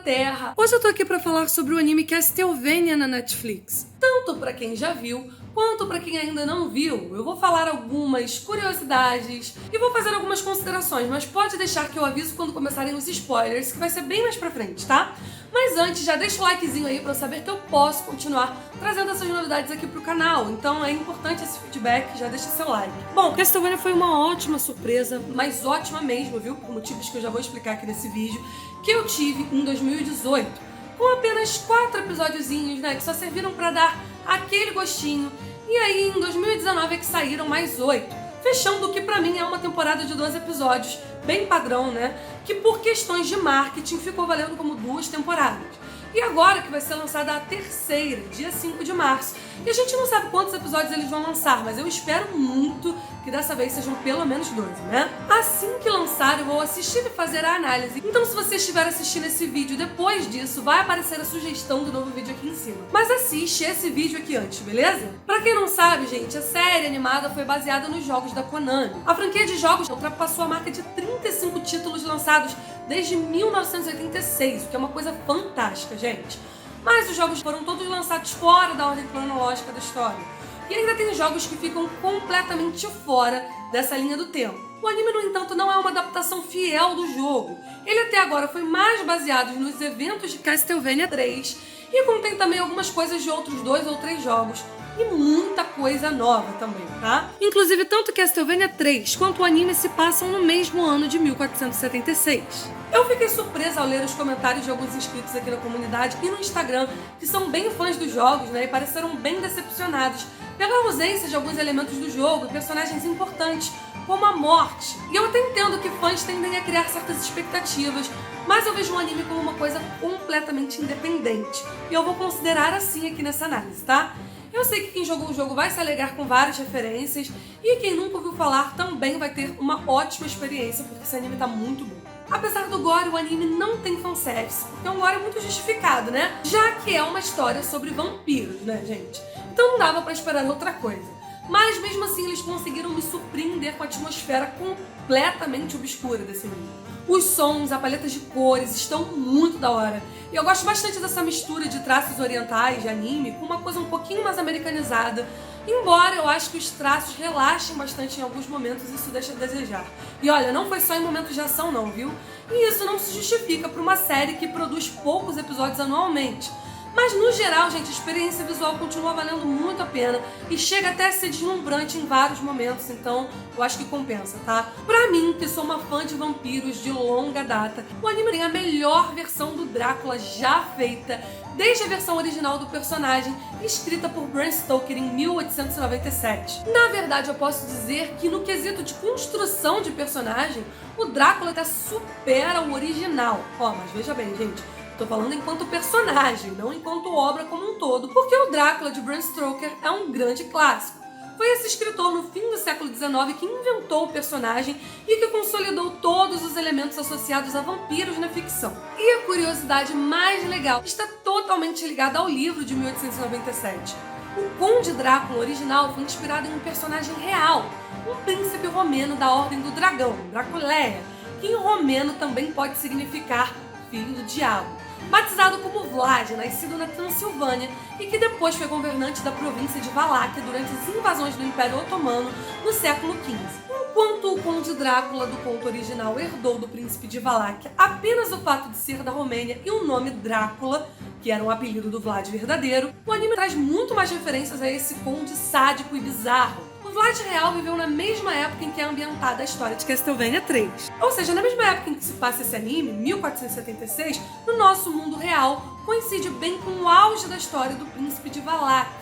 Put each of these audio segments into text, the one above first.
Terra. Hoje eu tô aqui pra falar sobre o anime Castlevania na Netflix. Tanto pra quem já viu, quanto pra quem ainda não viu. Eu vou falar algumas curiosidades e vou fazer algumas considerações, mas pode deixar que eu aviso quando começarem os spoilers, que vai ser bem mais pra frente, tá? Mas antes, já deixa o likezinho aí pra eu saber que eu posso continuar trazendo essas novidades aqui pro canal. Então é importante esse feedback, já deixa seu like. Bom, Castlevania foi uma ótima surpresa, mas ótima mesmo, viu? Por motivos que eu já vou explicar aqui nesse vídeo, que eu tive em 2018. Com apenas 4 episódiozinhos, né? Que só serviram pra dar aquele gostinho. E aí, em 2019 é que saíram mais 8. Fechando o que pra mim é uma temporada de 12 episódios, bem padrão, né? Que por questões de marketing ficou valendo como 2 temporadas. E agora que vai ser lançada a terceira, dia 5 de março. E a gente não sabe quantos episódios eles vão lançar, mas eu espero muito que dessa vez sejam pelo menos 12, né? Assim que lançar, eu vou assistir e fazer a análise. Então se você estiver assistindo esse vídeo depois disso, vai aparecer a sugestão do novo vídeo aqui em cima. Mas assiste esse vídeo aqui antes, beleza? Pra quem não sabe, gente, a série animada foi baseada nos jogos da Konami. A franquia de jogos ultrapassou a marca de 35 títulos lançados desde 1986, o que é uma coisa fantástica, gente. Mas os jogos foram todos lançados fora da ordem cronológica da história. E ainda tem jogos que ficam completamente fora dessa linha do tempo. O anime, no entanto, não é uma adaptação fiel do jogo. Ele até agora foi mais baseado nos eventos de Castlevania 3 e contém também algumas coisas de outros 2 ou 3 jogos. E muita coisa nova também, tá? Inclusive, tanto Castlevania 3 quanto o anime se passam no mesmo ano de 1476. Eu fiquei surpresa ao ler os comentários de alguns inscritos aqui na comunidade e no Instagram, que são bem fãs dos jogos, né? E pareceram bem decepcionados pela ausência de alguns elementos do jogo e personagens importantes, como a morte. E eu até entendo que fãs tendem a criar certas expectativas, mas eu vejo o anime como uma coisa completamente independente. E eu vou considerar assim aqui nessa análise, tá? Eu sei que quem jogou o jogo vai se alegar com várias referências e quem nunca ouviu falar também vai ter uma ótima experiência, porque esse anime tá muito bom. Apesar do gore, o anime não tem fanservice, porque é um gore muito justificado, né? Já que é uma história sobre vampiros, né, gente? Então não dava pra esperar outra coisa. Mas mesmo assim eles conseguiram me surpreender com a atmosfera completamente obscura desse anime. Os sons, a paleta de cores estão muito da hora. E eu gosto bastante dessa mistura de traços orientais de anime com uma coisa um pouquinho mais americanizada. Embora eu acho que os traços relaxem bastante em alguns momentos, isso deixa a desejar. E olha, não foi só em momentos de ação não, viu? E isso não se justifica para uma série que produz poucos episódios anualmente. Mas no geral, gente, a experiência visual continua valendo muito a pena e chega até a ser deslumbrante em vários momentos, então eu acho que compensa, tá? Pra mim, que sou uma fã de vampiros de longa data, o anime tem a melhor versão do Drácula já feita, desde a versão original do personagem, escrita por Bram Stoker em 1897. Na verdade, eu posso dizer que no quesito de construção de personagem, o Drácula até supera o original. Ó, mas veja bem, gente, tô falando enquanto personagem, não enquanto obra como um todo, porque o Drácula de Bram Stoker é um grande clássico. Foi esse escritor no fim do século XIX que inventou o personagem e que consolidou todos os elementos associados a vampiros na ficção. E a curiosidade mais legal está totalmente ligada ao livro de 1897. O Conde Drácula original foi inspirado em um personagem real, um príncipe romeno da Ordem do Dragão, Draculeia, que em romeno também pode significar filho do diabo. Batizado como Vlad, nascido na Transilvânia e que depois foi governante da província de Valáquia durante as invasões do Império Otomano no século XV. Enquanto o Conde Drácula do conto original herdou do príncipe de Valáquia apenas o fato de ser da Romênia e o nome Drácula, que era um apelido do Vlad verdadeiro, o anime traz muito mais referências a esse conde sádico e bizarro. O Vlad real viveu na mesma época em que é ambientada a história de Castlevania 3. Ou seja, na mesma época em que se passa esse anime, 1476, no nosso mundo real, coincide bem com o auge da história do príncipe de Valáquia,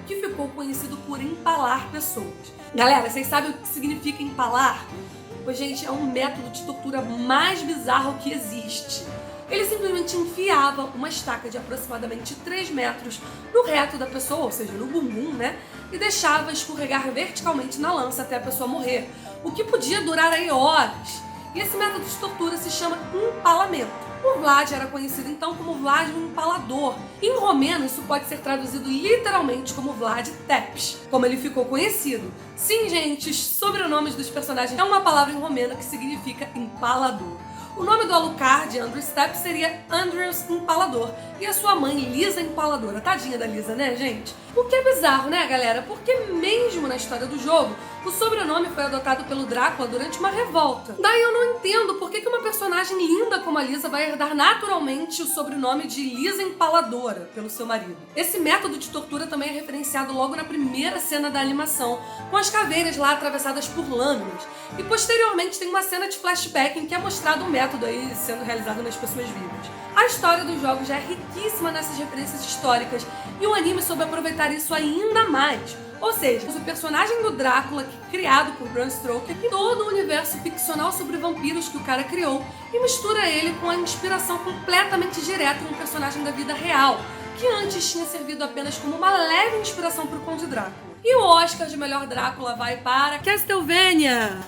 que ficou conhecido por empalar pessoas. Galera, vocês sabem o que significa empalar? Pois, gente, é um método de tortura mais bizarro que existe. Ele simplesmente enfiava uma estaca de aproximadamente 3 metros no reto da pessoa, ou seja, no bumbum, né? E deixava escorregar verticalmente na lança até a pessoa morrer, o que podia durar aí horas. E esse método de tortura se chama empalamento. O Vlad era conhecido então como Vlad o Empalador. Em romeno, isso pode ser traduzido literalmente como Vlad Tepes, como ele ficou conhecido. Sim, gente, os sobrenomes dos personagens é uma palavra em romeno que significa empalador. O nome do Alucard, Andrew Stepp, seria Andrews Empalador, e a sua mãe, Lisa Empaladora. Tadinha da Lisa, né, gente? O que é bizarro, né, galera? Porque mesmo na história do jogo, o sobrenome foi adotado pelo Drácula durante uma revolta. Daí eu não entendo por que uma personagem linda como a Lisa vai herdar naturalmente o sobrenome de Lisa Empaladora pelo seu marido. Esse método de tortura também é referenciado logo na primeira cena da animação, com as caveiras lá atravessadas por lâminas. E posteriormente tem uma cena de flashback em que é mostrado o método aí sendo realizado nas pessoas vivas. A história dos jogos já é riquíssima nessas referências históricas e o anime soube aproveitar isso ainda mais. Ou seja, o personagem do Drácula, criado por Bram Stoker, e todo o universo ficcional sobre vampiros que o cara criou, e mistura ele com a inspiração completamente direta em um personagem da vida real, que antes tinha servido apenas como uma leve inspiração para o Conde Drácula. E o Oscar de melhor Drácula vai para Castlevania!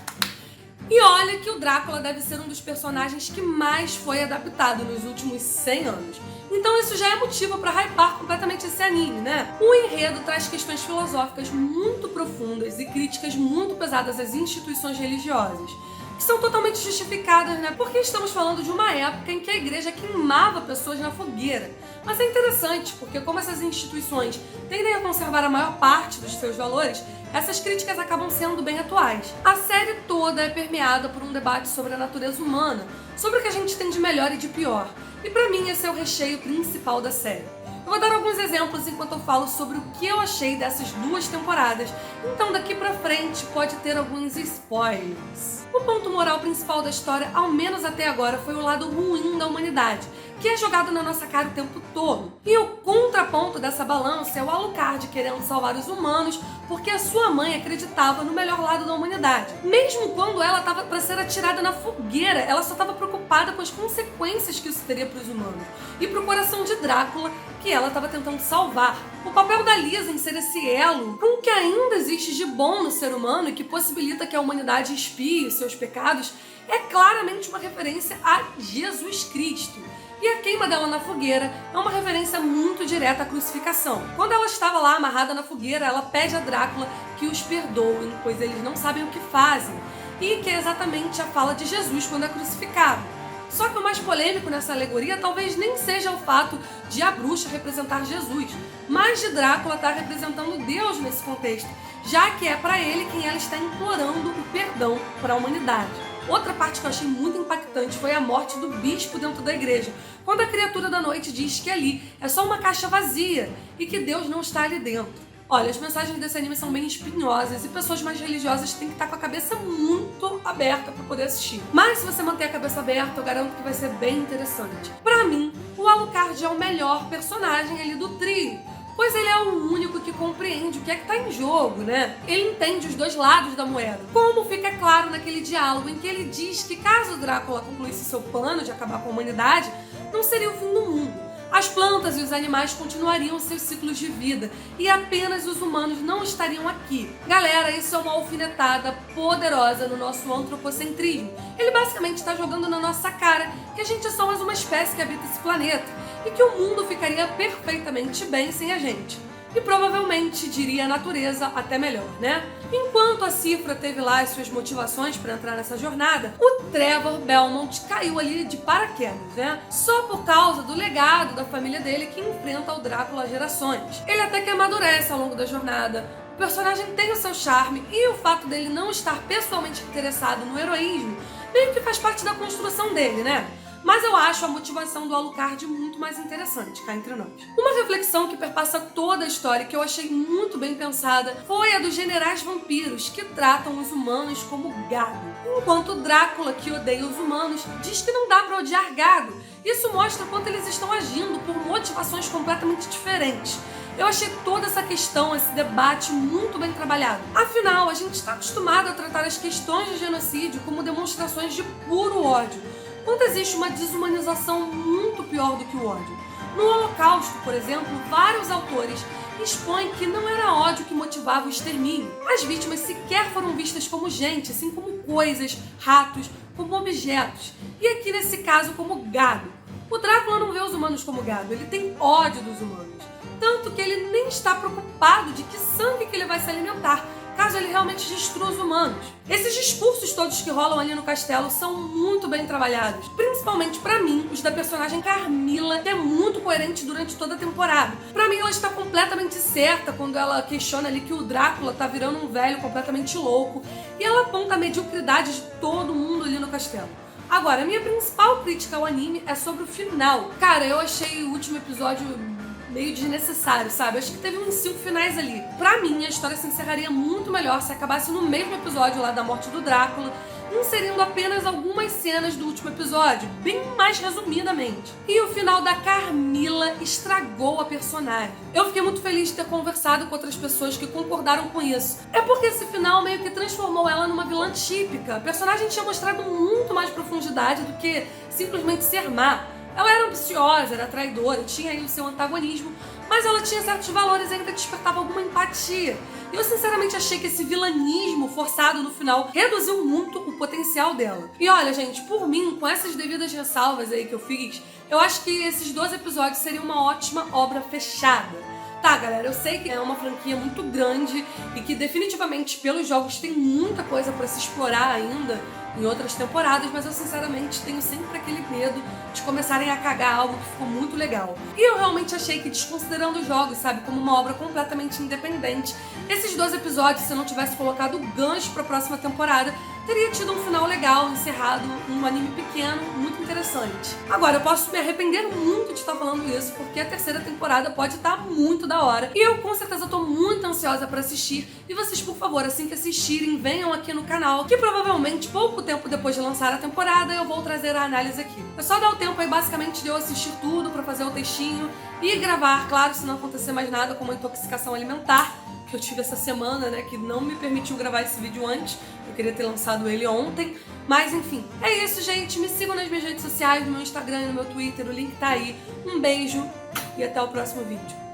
E olha que o Drácula deve ser um dos personagens que mais foi adaptado nos últimos 100 anos. Então isso já é motivo para hypar completamente esse anime, né? O enredo traz questões filosóficas muito profundas e críticas muito pesadas às instituições religiosas, que são totalmente justificadas, né? Porque estamos falando de uma época em que a igreja queimava pessoas na fogueira. Mas é interessante, porque como essas instituições tendem a conservar a maior parte dos seus valores, essas críticas acabam sendo bem atuais. A série toda é permeada por um debate sobre a natureza humana, sobre o que a gente tem de melhor e de pior. E pra mim esse é o recheio principal da série. Eu vou dar alguns exemplos enquanto eu falo sobre o que eu achei dessas duas temporadas, então daqui pra frente pode ter alguns spoilers. O ponto moral principal da história, ao menos até agora, foi o lado ruim da humanidade, que é jogado na nossa cara o tempo todo. E o contraponto dessa balança é o Alucard querendo salvar os humanos porque a sua mãe acreditava no melhor lado da humanidade. Mesmo quando ela estava para ser atirada na fogueira, ela só estava preocupada com as consequências que isso teria para os humanos e para o coração de Drácula, que ela estava tentando salvar. O papel da Lisa em ser esse elo com o que ainda existe de bom no ser humano e que possibilita que a humanidade expie os seus pecados é claramente uma referência a Jesus Cristo. E a queima dela na fogueira é uma referência muito direta à crucificação. Quando ela estava lá amarrada na fogueira, ela pede a Drácula que os perdoem, pois eles não sabem o que fazem. E que é exatamente a fala de Jesus quando é crucificado. Só que o mais polêmico nessa alegoria talvez nem seja o fato de a bruxa representar Jesus, mas de Drácula estar representando Deus nesse contexto, já que é para ele quem ela está implorando o perdão para a humanidade. Outra parte que eu achei muito impactante foi a morte do bispo dentro da igreja, quando a criatura da noite diz que ali é só uma caixa vazia e que Deus não está ali dentro. Olha, as mensagens desse anime são bem espinhosas e pessoas mais religiosas têm que estar com a cabeça muito aberta para poder assistir. Mas se você manter a cabeça aberta, eu garanto que vai ser bem interessante. Pra mim, o Alucard é o melhor personagem ali do trio, pois ele é o único que compreende o que é que tá em jogo, né? Ele entende os dois lados da moeda. Como fica claro naquele diálogo em que ele diz que caso Drácula concluísse seu plano de acabar com a humanidade, não seria o fim do mundo. As plantas e os animais continuariam seus ciclos de vida e apenas os humanos não estariam aqui. Galera, isso é uma alfinetada poderosa no nosso antropocentrismo. Ele basicamente está jogando na nossa cara que a gente é só mais uma espécie que habita esse planeta e que o mundo ficaria perfeitamente bem sem a gente. E provavelmente, diria a natureza, até melhor, né? Enquanto a Cifra teve lá as suas motivações para entrar nessa jornada, o Trevor Belmont caiu ali de paraquedas, né? Só por causa do legado da família dele que enfrenta o Drácula há gerações. Ele até que amadurece ao longo da jornada. O personagem tem o seu charme e o fato dele não estar pessoalmente interessado no heroísmo meio que faz parte da construção dele, né? Mas eu acho a motivação do Alucard muito mais interessante, cá entre nós. Uma reflexão que perpassa toda a história e que eu achei muito bem pensada foi a dos generais vampiros, que tratam os humanos como gado. Enquanto Drácula, que odeia os humanos, diz que não dá pra odiar gado. Isso mostra quanto eles estão agindo por motivações completamente diferentes. Eu achei toda essa questão, esse debate muito bem trabalhado. Afinal, a gente está acostumado a tratar as questões de genocídio como demonstrações de puro ódio, quando existe uma desumanização muito pior do que o ódio. No Holocausto, por exemplo, vários autores expõem que não era ódio que motivava o extermínio. As vítimas sequer foram vistas como gente, assim como coisas, ratos, como objetos. E aqui nesse caso como gado. O Drácula não vê os humanos como gado, ele tem ódio dos humanos. Tanto que ele nem está preocupado de que sangue que ele vai se alimentar, caso ele realmente destrua os humanos. Esses discursos todos que rolam ali no castelo são muito bem trabalhados, principalmente pra mim, os da personagem Carmilla, que é muito coerente durante toda a temporada. Pra mim, ela está completamente certa quando ela questiona ali que o Drácula tá virando um velho completamente louco, e ela aponta a mediocridade de todo mundo ali no castelo. Agora, a minha principal crítica ao anime é sobre o final. Cara, eu achei o último episódio meio desnecessário, sabe? Eu acho que teve uns 5 finais ali. Pra mim, a história se encerraria muito melhor se acabasse no mesmo episódio lá da morte do Drácula, inserindo apenas algumas cenas do último episódio, bem mais resumidamente. E o final da Carmilla estragou a personagem. Eu fiquei muito feliz de ter conversado com outras pessoas que concordaram com isso. É porque esse final meio que transformou ela numa vilã típica. A personagem tinha mostrado muito mais profundidade do que simplesmente ser má. Ela era ambiciosa, era traidora, tinha aí o seu antagonismo, mas ela tinha certos valores e ainda despertava alguma empatia. E eu sinceramente achei que esse vilanismo forçado no final reduziu muito o potencial dela. E olha, gente, por mim, com essas devidas ressalvas aí que eu fiz, eu acho que esses 12 episódios seriam uma ótima obra fechada. Tá, galera, eu sei que é uma franquia muito grande e que definitivamente pelos jogos tem muita coisa pra se explorar ainda em outras temporadas, mas eu sinceramente tenho sempre aquele medo de começarem a cagar algo que ficou muito legal. E eu realmente achei que, desconsiderando os jogos, sabe, como uma obra completamente independente, esses 12 episódios, se eu não tivesse colocado o gancho pra próxima temporada, teria tido um final legal, encerrado, um anime pequeno, muito interessante. Agora, eu posso me arrepender muito de estar falando isso, porque a terceira temporada pode estar muito da hora. E eu, com certeza, tô muito ansiosa pra assistir. E vocês, por favor, assim que assistirem, venham aqui no canal, que provavelmente, pouco tempo depois de lançar a temporada, eu vou trazer a análise aqui. É só dar o tempo aí, basicamente, de eu assistir tudo pra fazer o textinho e gravar, claro, se não acontecer mais nada, como a intoxicação alimentar, que eu tive essa semana, né, que não me permitiu gravar esse vídeo antes. Eu queria ter lançado ele ontem. Mas enfim, é isso, gente. Me sigam nas minhas redes sociais, no meu Instagram e no meu Twitter. O link tá aí. Um beijo e até o próximo vídeo.